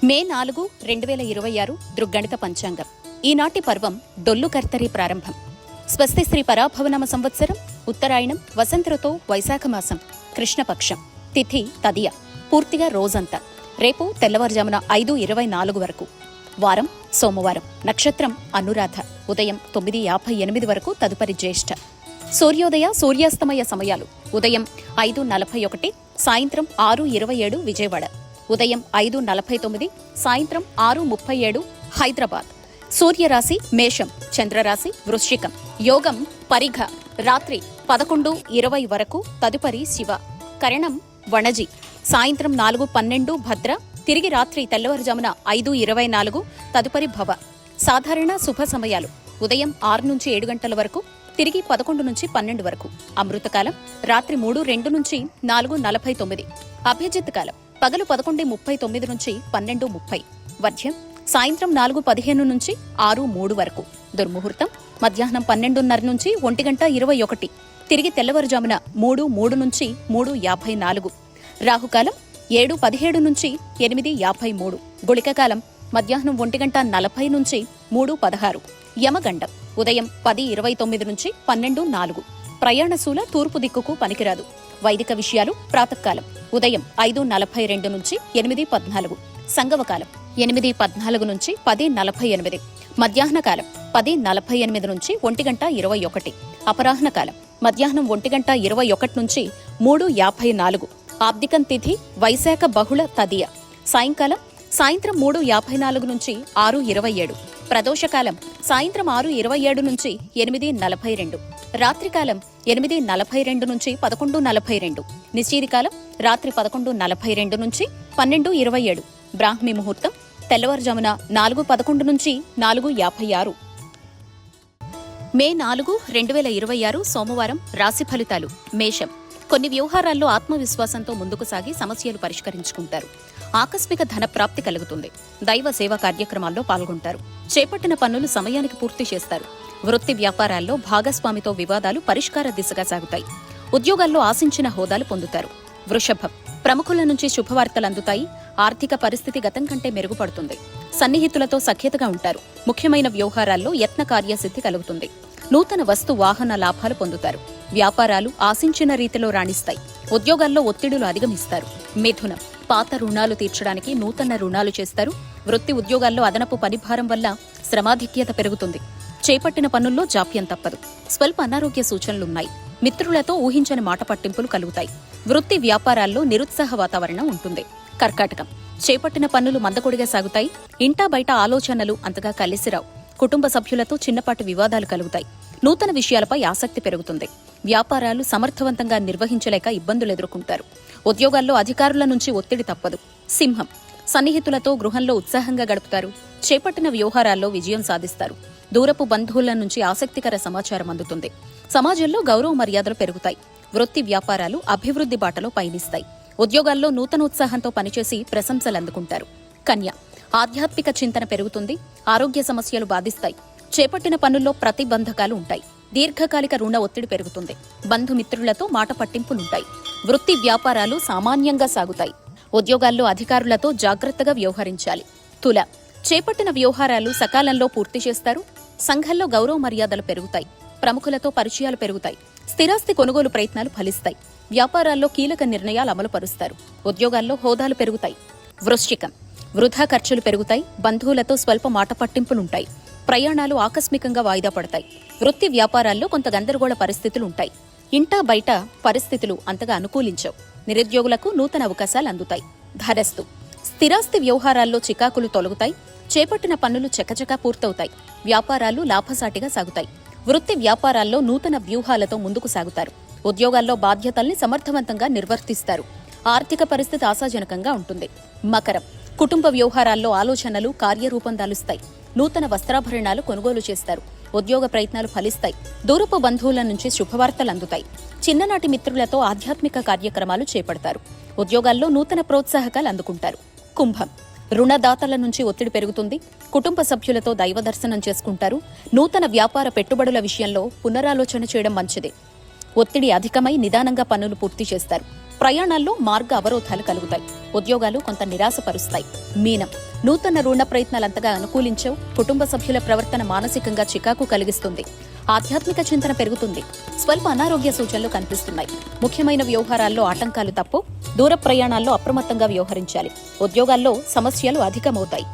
మే 4, 2026 దృగ్గణిత పంచాంగం. ఈనాటి పర్వం డొల్లు కర్తరి ప్రారంభం. స్వస్తి శ్రీ పరాభవనామ సంవత్సరం, ఉత్తరాయణం, వసంత ఋతువు, వైశాఖ మాసం, కృష్ణపక్షం, తిథి తదియ, పూర్తిగా రోజంతా. రేపు తెల్లవారుజామున 5:24 వరకు. వారం సోమవారం. నక్షత్రం అనురాధ. ఉదయం 9:58 వరకు, తదుపరి జ్యేష్ఠ. సూర్యోదయ సూర్యాస్తమయ సమయాలు: ఉదయం 5:41, సాయంత్రం 6:27 విజయవాడ, ఉదయం 5:49, సాయంత్రం 6:37 హైదరాబాద్. సూర్యరాశి మేషం, చంద్రరాశి వృశ్చికం. యోగం పరిఘ, రాత్రి 11:20 వరకు, తదుపరి శివ. కరణం వణజి, సాయంత్రం 4:12 భద్ర, తిరిగి రాత్రి తెల్లవారుజామున 5:24, తదుపరి భవ. సాధారణ శుభ సమయాలు: ఉదయం 6 నుంచి 7 గంటల వరకు, తిరిగి 11 నుంచి 12 వరకు. అమృతకాలం రాత్రి 3:02 నుంచి 4:49. అభిజిత్ కాలం పగలు 11:39 నుంచి 12:30. వధ్యం సాయంత్రం 4:15 నుంచి 6:03 వరకు. దుర్ముహూర్తం మధ్యాహ్నం 12:30 నుంచి 1:21, తిరిగి తెల్లవారుజామున 3:03 నుంచి 3:54. రాహుకాలం 7:17 నుంచి 8:53. గుళికకాలం మధ్యాహ్నం 1:40 నుంచి 3:16. యమగండం ఉదయం 10:29 నుంచి 12:04. ప్రయాణశూల తూర్పు దిక్కుకు పనికిరాదు. వైదిక విషయాలు ప్రాతకాలం ఉదయం 5:42 నుంచి 8:14. సంగవకాలం 8:14 నుంచి 10:48. మధ్యాహ్న కాలం 10:48 నుంచి 1:21. అపరాహ్న కాలం మధ్యాహ్నం 1:21 నుంచి 3:54. ఆబ్దికం తిథి వైశాఖ బహుళ తదియ. సాయంకాలం సాయంత్రం 3:54 నుంచి 6:27. ప్రదోషకాలం సాయంత్రం 6:27 నుంచి 8:42. రాత్రికాలం 8:42 నుంచి 11:42. నిశీదికాలం రాత్రి 11:42 నుంచి 12:27. బ్రాహ్మీ ముహూర్తం తెల్లవారుజామున 4:11 నుంచి 4:56. మే 4, 2026 సోమవారం. రాశి ఫలితాలు: మేషం. కొన్ని వ్యవహారాల్లో ఆత్మవిశ్వాసంతో ముందుకు సాగి సమస్యలు పరిష్కరించుకుంటారు. ఆకస్మిక ధన ప్రాప్తి కలుగుతుంది. దైవ సేవా కార్యక్రమాల్లో పాల్గొంటారు. చేపట్టిన పనులు సమయానికి పూర్తి చేస్తారు. వృత్తి వ్యాపారాల్లో భాగస్వామితో వివాదాలు పరిష్కార దిశగా సాగుతాయి. ఉద్యోగాల్లో ఆశించిన హోదాలు పొందుతారు. వృషభం. ప్రముఖుల నుంచి శుభవార్తలు అందుతాయి. ఆర్థిక పరిస్థితి గతం కంటే మెరుగుపడుతుంది. సన్నిహితులతో సఖ్యతగా ఉంటారు. ముఖ్యమైన వ్యవహారాల్లో యత్న కార్యసిద్ధి కలుగుతుంది. నూతన వస్తు వాహన లాభాలు పొందుతారు. వ్యాపారాలు ఆశించిన రీతిలో రాణిస్తాయి. ఉద్యోగాల్లో ఒత్తిడులు అధిగమిస్తారు. మిథునం. పాత రుణాలు తీర్చడానికి నూతన రుణాలు చేస్తారు. వృత్తి ఉద్యోగాల్లో అదనపు పనిభారం వల్ల శ్రమాధిక్యత పెరుగుతుంది. చేపట్టిన పనుల్లో జాప్యం తప్పదు. స్వల్ప అనారోగ్య సూచనలున్నాయి. మిత్రులతో ఊహించని మాట పట్టింపులు కలుగుతాయి. వృత్తి వ్యాపారాల్లో నిరుత్సాహ వాతావరణం ఉంటుంది. కర్కాటకం. చేపట్టిన పనులు మందకొడిగా సాగుతాయి. ఇంటా బయట ఆలోచనలు అంతగా కలిసిరావు. కుటుంబ సభ్యులతో చిన్నపాటి వివాదాలు కలుగుతాయి. నూతన విషయాలపై ఆసక్తి పెరుగుతుంది. వ్యాపారాలు సమర్థవంతంగా నిర్వహించలేక ఇబ్బందులు ఎదుర్కొంటారు. ఉద్యోగాల్లో అధికారుల నుంచి ఒత్తిడి తప్పదు. సింహం. సన్నిహితులతో గృహంలో ఉత్సాహంగా గడుపుతారు. చేపట్టిన వ్యవహారాల్లో విజయం సాధిస్తారు. దూరపు బంధువుల నుంచి ఆసక్తికర సమాచారం అందుతుంది. సమాజంలో గౌరవ మర్యాదలు పెరుగుతాయి. వృత్తి వ్యాపారాలు అభివృద్ధి బాటలో పయనిస్తాయి. ఉద్యోగాల్లో నూతనోత్సాహంతో పనిచేసి ప్రశంసలు అందుకుంటారు. కన్య. ఆధ్యాత్మిక చింతన పెరుగుతుంది. ఆరోగ్య సమస్యలు బాధిస్తాయి. చేపట్టిన పనుల్లో ప్రతిబంధకాలు ఉంటాయి. దీర్ఘకాలిక రుణ ఒత్తిడి పెరుగుతుంది. బంధుమిత్రులతో మాట పట్టింపులుంటాయి. వృత్తి వ్యాపారాలు సామాన్యంగా సాగుతాయి. ఉద్యోగాల్లో అధికారులతో జాగ్రత్తగా వ్యవహరించాలి. తుల. చేపట్టిన వ్యవహారాలు సకాలంలో పూర్తి చేస్తారు. సంఘంలో గౌరవ మర్యాదలు పెరుగుతాయి. ప్రముఖులతో పరిచయాలు పెరుగుతాయి. స్థిరాస్తి కొనుగోలు ప్రయత్నాలు ఫలిస్తాయి. వ్యాపారాల్లో కీలక నిర్ణయాలు అమలు పరుస్తారు. ఉద్యోగాల్లో హోదాలు పెరుగుతాయి. వృశ్చికం. వృధా ఖర్చులు పెరుగుతాయి. బంధువులతో స్వల్ప మాట పట్టింపులుంటాయి. ప్రయాణాలు ఆకస్మికంగా వాయిదా పడతాయి. వృత్తి వ్యాపారాల్లో కొంత గందరగోళ పరిస్థితులుంటాయి. ఇంటా బయట పరిస్థితులు అంతగా అనుకూలించవు. నిరుద్యోగులకు నూతన అవకాశాలు అందుతాయి. ధరస్తు. స్థిరాస్తి వ్యవహారాల్లో చికాకులు తొలగుతాయి. చేపట్టిన పనులు చకచకా పూర్తవుతాయి. వ్యాపారాలు లాభసాటిగా సాగుతాయి. వృత్తి వ్యాపారాల్లో నూతన వ్యూహాలతో ముందుకు సాగుతారు. ఉద్యోగాల్లో బాధ్యతల్ని సమర్థవంతంగా నిర్వర్తిస్తారు. ఆర్థిక పరిస్థితి ఆశాజనకంగా ఉంటుంది. మకరం. కుటుంబ వ్యవహారాల్లో ఆలోచనలు కార్యరూపం దాలుస్తాయి. నూతన వస్త్రాభరణాలు కొనుగోలు చేస్తారు. ఉద్యోగ ప్రయత్నాలు ఫలిస్తాయి. దూరపు బంధువుల నుంచి శుభవార్తలు అందుతాయి. చిన్ననాటి మిత్రులతో ఆధ్యాత్మిక కార్యక్రమాలు చేపడతారు. ఉద్యోగాల్లో నూతన ప్రోత్సాహకాలు అందుకుంటారు. కుంభం. రుణదాతల నుంచి ఒత్తిడి పెరుగుతుంది. కుటుంబ సభ్యులతో దైవ దర్శనం చేసుకుంటారు. నూతన వ్యాపార పెట్టుబడుల విషయంలో పునరాలోచన చేయడం మంచిది. ఒత్తిడి అధికమై నిదానంగా పనులు పూర్తి చేస్తారు. ప్రయాణాల్లో మార్గ అవరోధాలు కలుగుతాయి. ఉద్యోగాలు కొంత నిరాశపరుస్తాయి. మీనం, నూతన రుణ ప్రయత్నాలంతగా అనుకూలించవు. కుటుంబ సభ్యుల ప్రవర్తన మానసికంగా చికాకు కలిగిస్తుంది. ఆధ్యాత్మిక చింతన పెరుగుతుంది. స్వల్ప అనారోగ్య సూచనలు కనిపిస్తున్నాయి. ముఖ్యమైన వ్యవహారాల్లో ఆటంకాలు తప్పు. దూర ప్రయాణాల్లో అప్రమత్తంగా వ్యవహరించాలి. ఉద్యోగాల్లో సమస్యలు అధికమవుతాయి.